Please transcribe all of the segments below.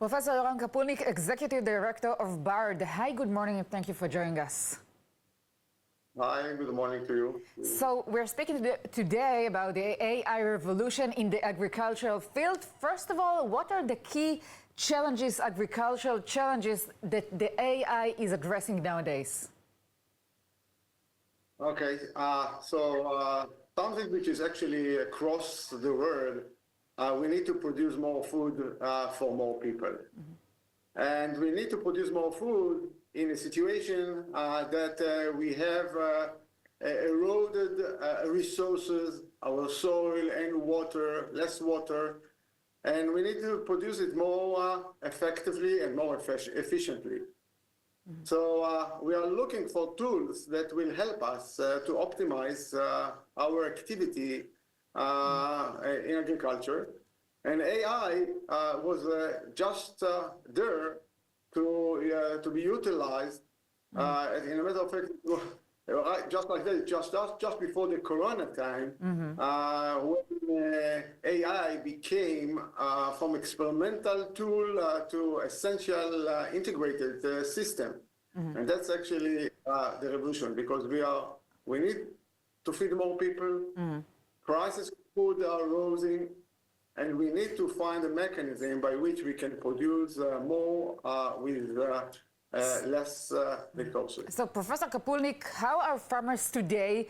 Professor Yoram Kapulnik, Executive Director of BARD. Hi, good morning, and thank you for joining us. Hi, good morning to you. So we're speaking today about the AI revolution in the agricultural field. First of all, what are the key challenges, agricultural challenges, that the AI is addressing nowadays? Okay, something which is actually across the world, we need to produce more food for more people. Mm-hmm. And we need to produce more food in a situation that we have eroded resources, our soil and water, less water, and we need to produce it more effectively and more efficiently. Mm-hmm. So we are looking for tools that will help us to optimize our activity in agriculture. And AI was just there to be utilized. In a matter of fact, just like that, just before the Corona time, when AI became from experimental tool to essential integrated system. Mm-hmm. And that's actually the revolution, because we need to feed more people. Mm-hmm. Prices of food are rising, and we need to find a mechanism by which we can produce more with less resources. So, Professor Kapulnik, how are farmers today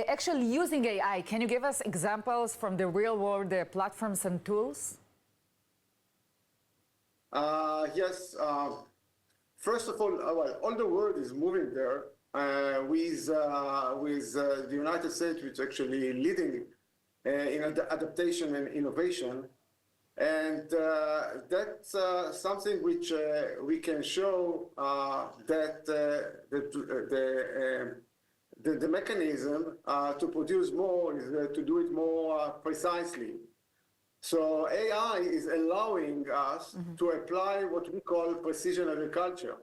actually using AI? Can you give us examples from the real world platforms and tools? Yes. First of all, all the world is moving there with the United States, which is actually leading in adaptation and innovation. And that's something which we can show that the mechanism to produce more is to do it more precisely. So AI is allowing us to apply what we call precision agriculture.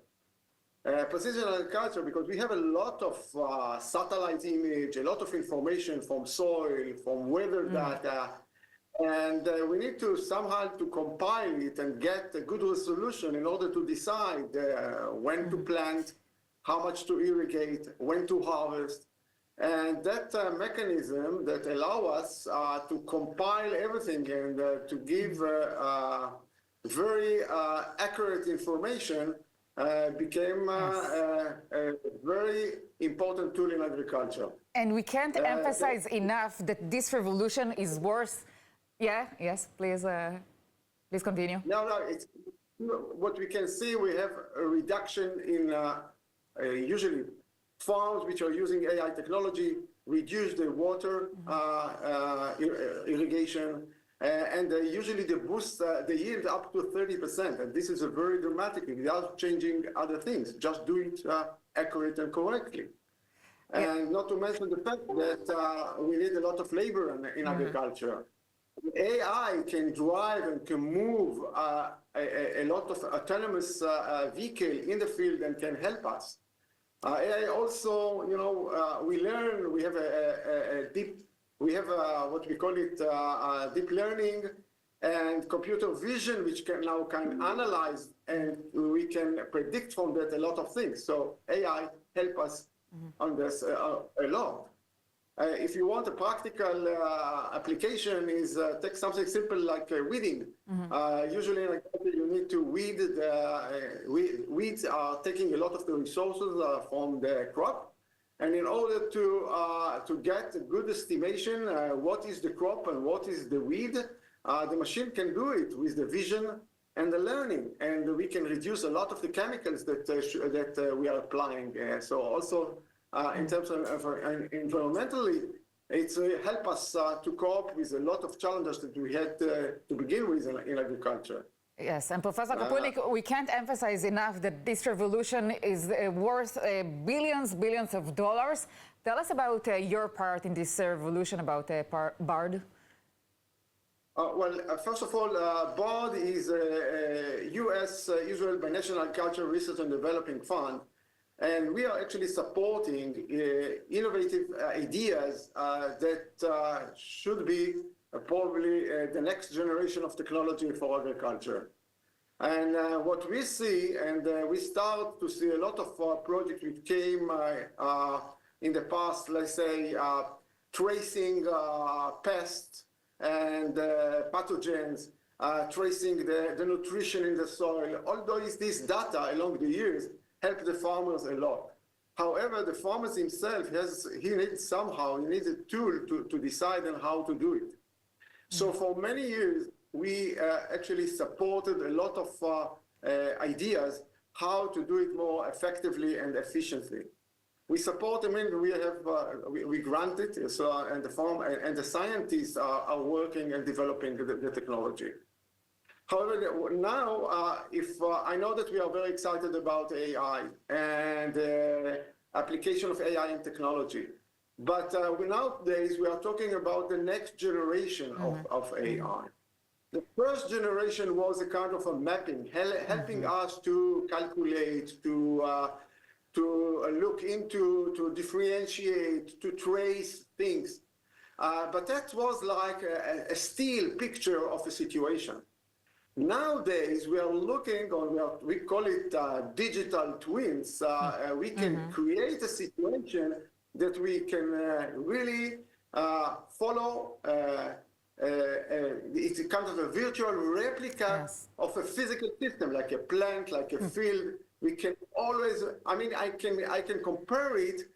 Precision agriculture, because we have a lot of satellite image, a lot of information from soil, from weather data, and we need to somehow to compile it and get a good resolution in order to decide when to plant, how much to irrigate, when to harvest. And that mechanism that allow us to compile everything and to give very accurate information became a very important tool in agriculture. And we can't emphasize enough that this revolution is worth. Yeah, yes, please continue. No, it's what we can see. We have a reduction in usually farms which are using AI technology, reduce the water irrigation, and usually they boost the yield up to 30%. And this is a very dramatic without changing other things, just do it accurate and correctly. Yeah. And not to mention the fact that we need a lot of labor in agriculture. AI can drive and can move a lot of autonomous vehicle in the field and can help us. AI also, we learn. We have what we call it deep learning and computer vision, which can analyze, and we can predict from that a lot of things. So AI help us on this a lot. If you want a practical application, is take something simple like weeding. Usually, you need to weed. Weeds are taking a lot of the resources from the crop, and in order to get a good estimation, what is the crop and what is the weed, the machine can do it with the vision and the learning, and we can reduce a lot of the chemicals that we are applying. So also. In terms of environmentally, it's help us to cope with a lot of challenges that we had to begin with in agriculture. Yes, and Professor Kapulnik, we can't emphasize enough that this revolution is worth billions of dollars. Tell us about your part in this revolution, about BARD. First of all, BARD is a U.S. Israel Binational Agricultural Research and Developing Fund. And we are actually supporting innovative ideas that should be probably the next generation of technology for agriculture. And what we see, and we start to see a lot of projects which came in the past, let's say, tracing pests and pathogens, tracing the nutrition in the soil. Although this data along the years help the farmers a lot. However, the farmer himself he needs a tool to decide on how to do it. So for many years, we actually supported a lot of ideas how to do it more effectively and efficiently. We support them, and we grant it, so, and the scientists are working and developing the technology. However, now, I know that we are very excited about AI and application of AI in technology, but nowadays we are talking about the next generation of AI. The first generation was a kind of a mapping, helping us to calculate, to look into, to differentiate, to trace things. But that was like a still picture of a situation. Nowadays, we are looking on, we call it digital twins. We can create a situation that we can really follow. It's a kind of a virtual replica of a physical system, like a plant, like a field. We can always, I can compare it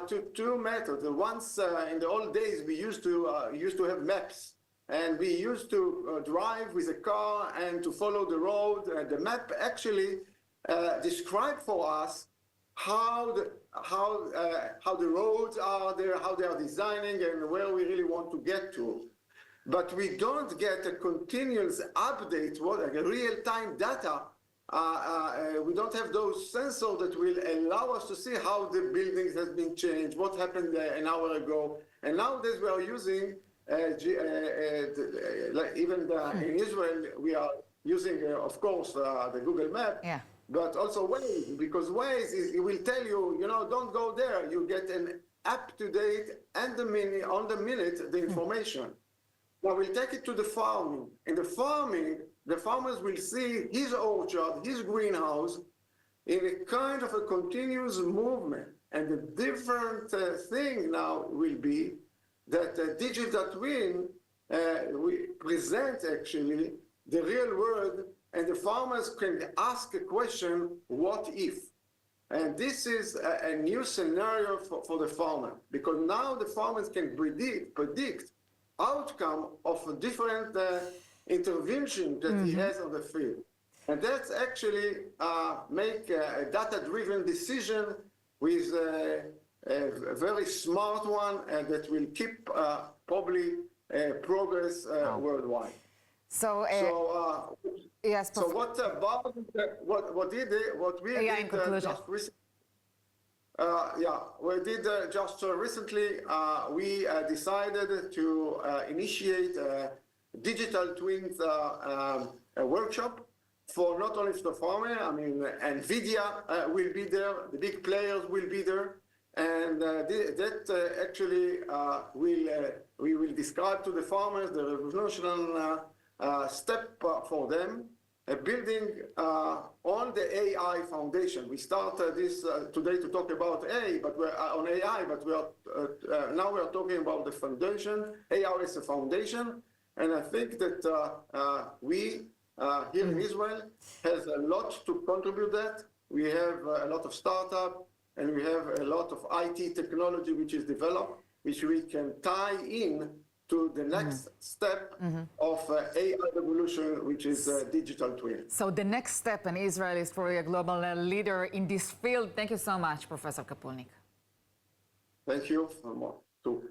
to two methods. Once in the old days, we used to have maps. And we used to drive with a car and to follow the road. The map actually described for us how the roads are there, how they are designing, and where we really want to get to. But we don't get a continuous update, like a real-time data. We don't have those sensors that will allow us to see how the buildings has been changed, what happened an hour ago. And nowadays we are using like even in Israel, we are using, of course, the Google Map, but also Waze, because Waze it will tell you, don't go there. You get an up-to-date and on the minute the information. Now we'll take it to the farming. In the farming, the farmers will see his orchard, his greenhouse, in a kind of a continuous movement. And the different thing now will be that the digital twin we present actually the real world, and the farmers can ask a question, what if? And this is a new scenario for the farmer, because now the farmers can predict outcome of a different intervention that he has on the field. And that's actually make a data-driven decision with a very smart one, and that will keep probably progress worldwide. So, yes. So what about what we did just recently? We did just recently. We decided to initiate a digital twins workshop for not only the farmer. NVIDIA will be there. The big players will be there. And that actually we will describe to the farmers the revolutionary step for them, building on the AI foundation. We started this today to talk about AI, but now we are talking about the foundation. AI is a foundation, and I think that we here in Israel has a lot to contribute that. We have a lot of startup. And we have a lot of IT technology which is developed, which we can tie in to the next step of AI revolution, which is digital twin. So the next step in Israel is for a global leader in this field. Thank you so much, Professor Kapulnik. Thank you for more too.